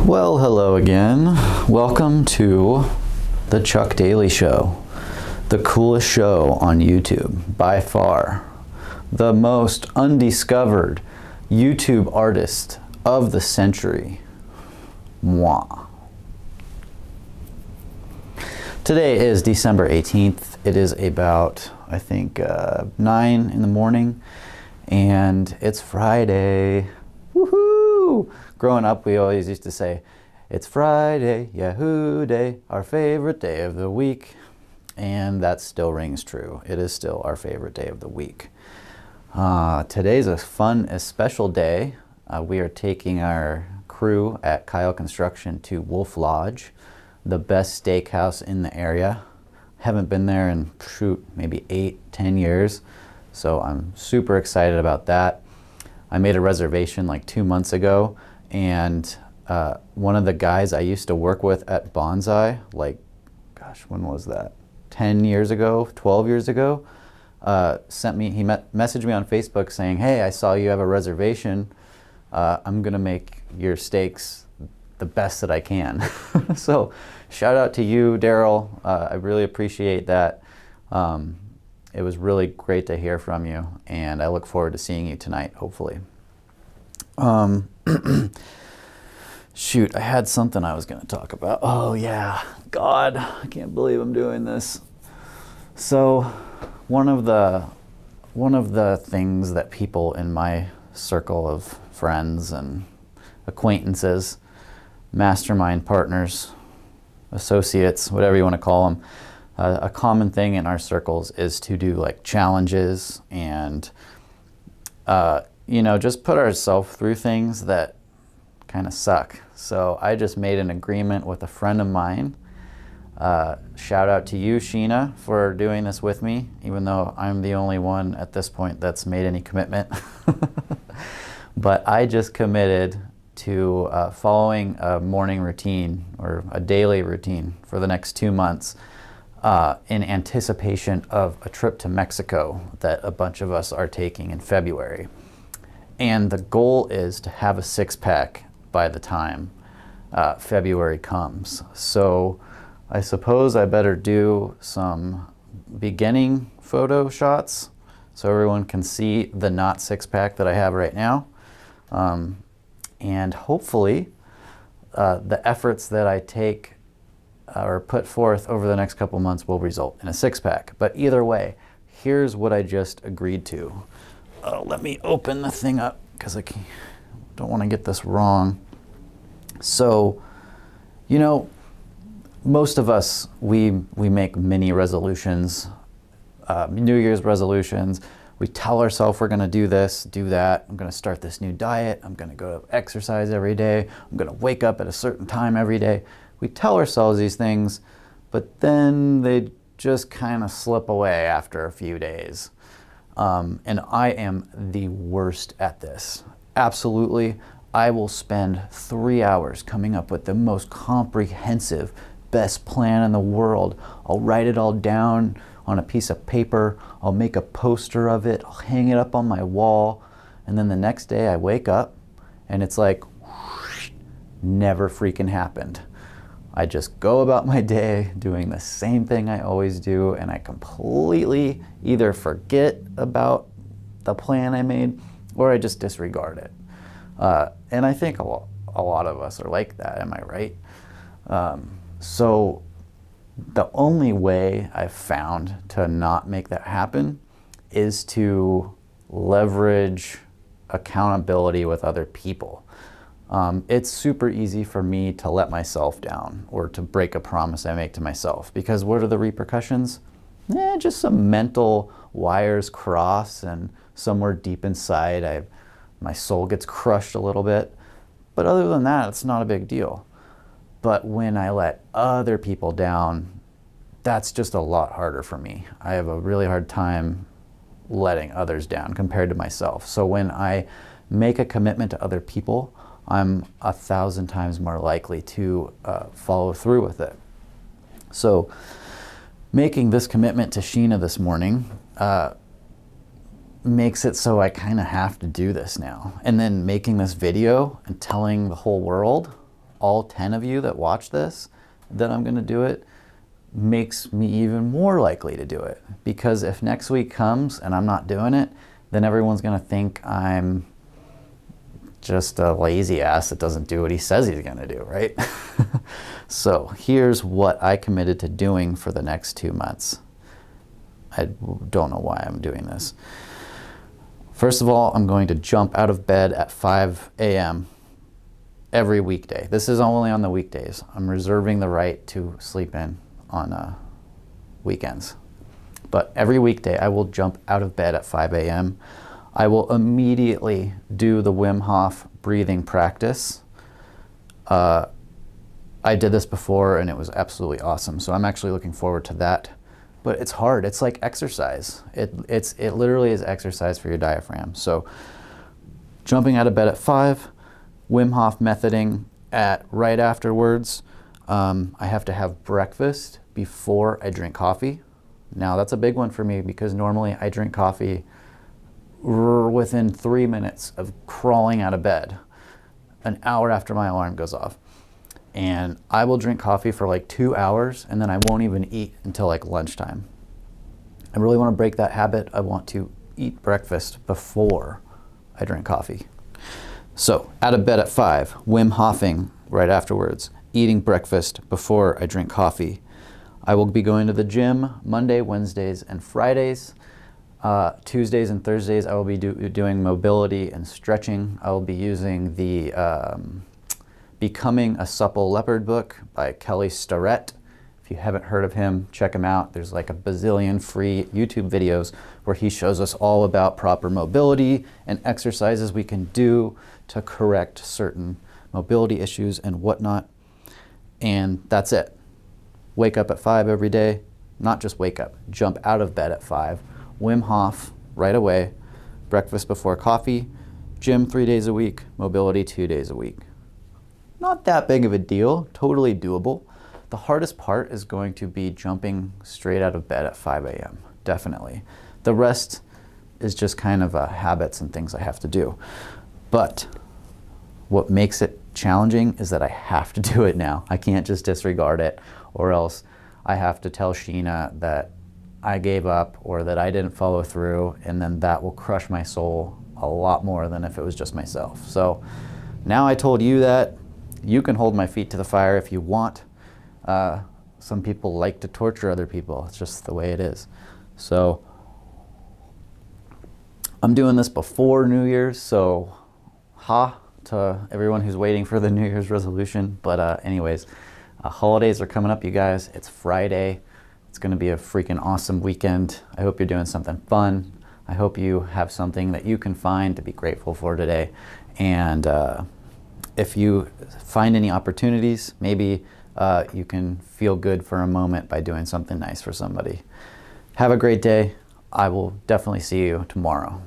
Well, hello again. Welcome to the Chuck Daily Show, the coolest show on YouTube by far, the most undiscovered YouTube artist of the century, moi. Today is December 18th. It is about, I think, 9 in the morning, and it's Friday. Woohoo! Growing up, we always used to say, "It's Friday, Yahoo Day, our favorite day of the week." And that still rings true. It is still our favorite day of the week. Today's a special day. We are taking our crew at Kyle Construction to Wolf Lodge, the best steakhouse in the area. Haven't been there in, maybe 8-10 years. So I'm super excited about that. I made a reservation like 2 months ago, and one of the guys I used to work with at Bonsai, when was that? 10 years ago, 12 years ago, messaged me on Facebook saying, "Hey, I saw you have a reservation. I'm gonna make your steaks the best that I can." So shout out to you, Daryl. I really appreciate that. It was really great to hear from you, and I look forward to seeing you tonight, hopefully. Shoot, I had something I was going to talk about. Oh yeah, God, I can't believe I'm doing this. So one of the things that people in my circle of friends and acquaintances, mastermind partners, associates, whatever you want to call them, a common thing in our circles is to do like challenges and just put ourselves through things that kind of suck. So I just made an agreement with a friend of mine. Shout out to you, Sheena, for doing this with me, even though I'm the only one at this point that's made any commitment. But I just committed to following a morning routine or a daily routine for the next 2 months in anticipation of a trip to Mexico that a bunch of us are taking in February. And the goal is to have a six-pack by the time February comes. So I suppose I better do some beginning photo shots so everyone can see the not six-pack that I have right now. And hopefully the efforts that I take or put forth over the next couple months will result in a six-pack. But either way, here's what I just agreed to. Let me open the thing up because I don't want to get this wrong. So, most of us, we make mini resolutions, New Year's resolutions. We tell ourselves we're going to do this, do that. I'm going to start this new diet. I'm going to go exercise every day. I'm going to wake up at a certain time every day. We tell ourselves these things, but then they just kind of slip away after a few days. And I am the worst at this. Absolutely. I will spend 3 hours coming up with the most comprehensive, best plan in the world. I'll write it all down on a piece of paper. I'll make a poster of it. I'll hang it up on my wall. And then the next day I wake up and it's like, whoosh, never freaking happened. I just go about my day doing the same thing I always do, and I completely either forget about the plan I made or I just disregard it. And I think a lot of us are like that, am I right? So the only way I've found to not make that happen is to leverage accountability with other people. It's super easy for me to let myself down or to break a promise I make to myself, because what are the repercussions? Just some mental wires cross, and somewhere deep inside my soul gets crushed a little bit. But other than that, it's not a big deal. But when I let other people down, that's just a lot harder for me. I have a really hard time letting others down compared to myself. So when I make a commitment to other people, I'm 1,000 times more likely to follow through with it. So making this commitment to Sheena this morning makes it so I kind of have to do this now. And then making this video and telling the whole world, all 10 of you that watch this that I'm gonna do it makes me even more likely to do it. Because if next week comes and I'm not doing it, then everyone's gonna think I'm just a lazy ass that doesn't do what he says he's gonna do, right? So here's what I committed to doing for the next 2 months. I don't know why I'm doing this. First of all, I'm going to jump out of bed at 5 a.m. every weekday. This is only on the weekdays. I'm reserving the right to sleep in on weekends. But every weekday, I will jump out of bed at 5 a.m. I will immediately do the Wim Hof breathing practice. I did this before and it was absolutely awesome. So I'm actually looking forward to that. But it's hard. It's like exercise. It literally is exercise for your diaphragm. So jumping out of bed at 5, Wim Hof methoding at right afterwards. I have to have breakfast before I drink coffee. Now that's a big one for me because normally I drink coffee within 3 minutes of crawling out of bed, an hour after my alarm goes off. And I will drink coffee for like 2 hours and then I won't even eat until like lunchtime. I really want to break that habit. I want to eat breakfast before I drink coffee. So out of bed at 5, Wim Hofing right afterwards, eating breakfast before I drink coffee. I will be going to the gym Monday, Wednesdays, and Fridays. Tuesdays and Thursdays I will be doing mobility and stretching. I will be using the Becoming a Supple Leopard book by Kelly Starrett. If you haven't heard of him, check him out. There's like a bazillion free YouTube videos where he shows us all about proper mobility and exercises we can do to correct certain mobility issues and whatnot. And that's it. Wake up at 5 every day. Not just wake up, jump out of bed at 5. Wim Hof right away. Breakfast before coffee. Gym 3 days a week. Mobility 2 days a week. Not that big of a deal, totally doable. The hardest part is going to be jumping straight out of bed at 5 a.m., definitely. The rest is just kind of habits and things I have to do. But what makes it challenging is that I have to do it now. I can't just disregard it, or else I have to tell Sheena that I gave up or that I didn't follow through, and then that will crush my soul a lot more than if it was just myself. So now I told you that. You can hold my feet to the fire if you want. Some people like to torture other people. It's just the way it is. So I'm doing this before New Year's, so to everyone who's waiting for the New Year's resolution. But anyways, holidays are coming up, you guys. It's Friday. It's going to be a freaking awesome weekend. I hope you're doing something fun. I hope you have something that you can find to be grateful for today. And if you find any opportunities, maybe you can feel good for a moment by doing something nice for somebody. Have a great day. I will definitely see you tomorrow.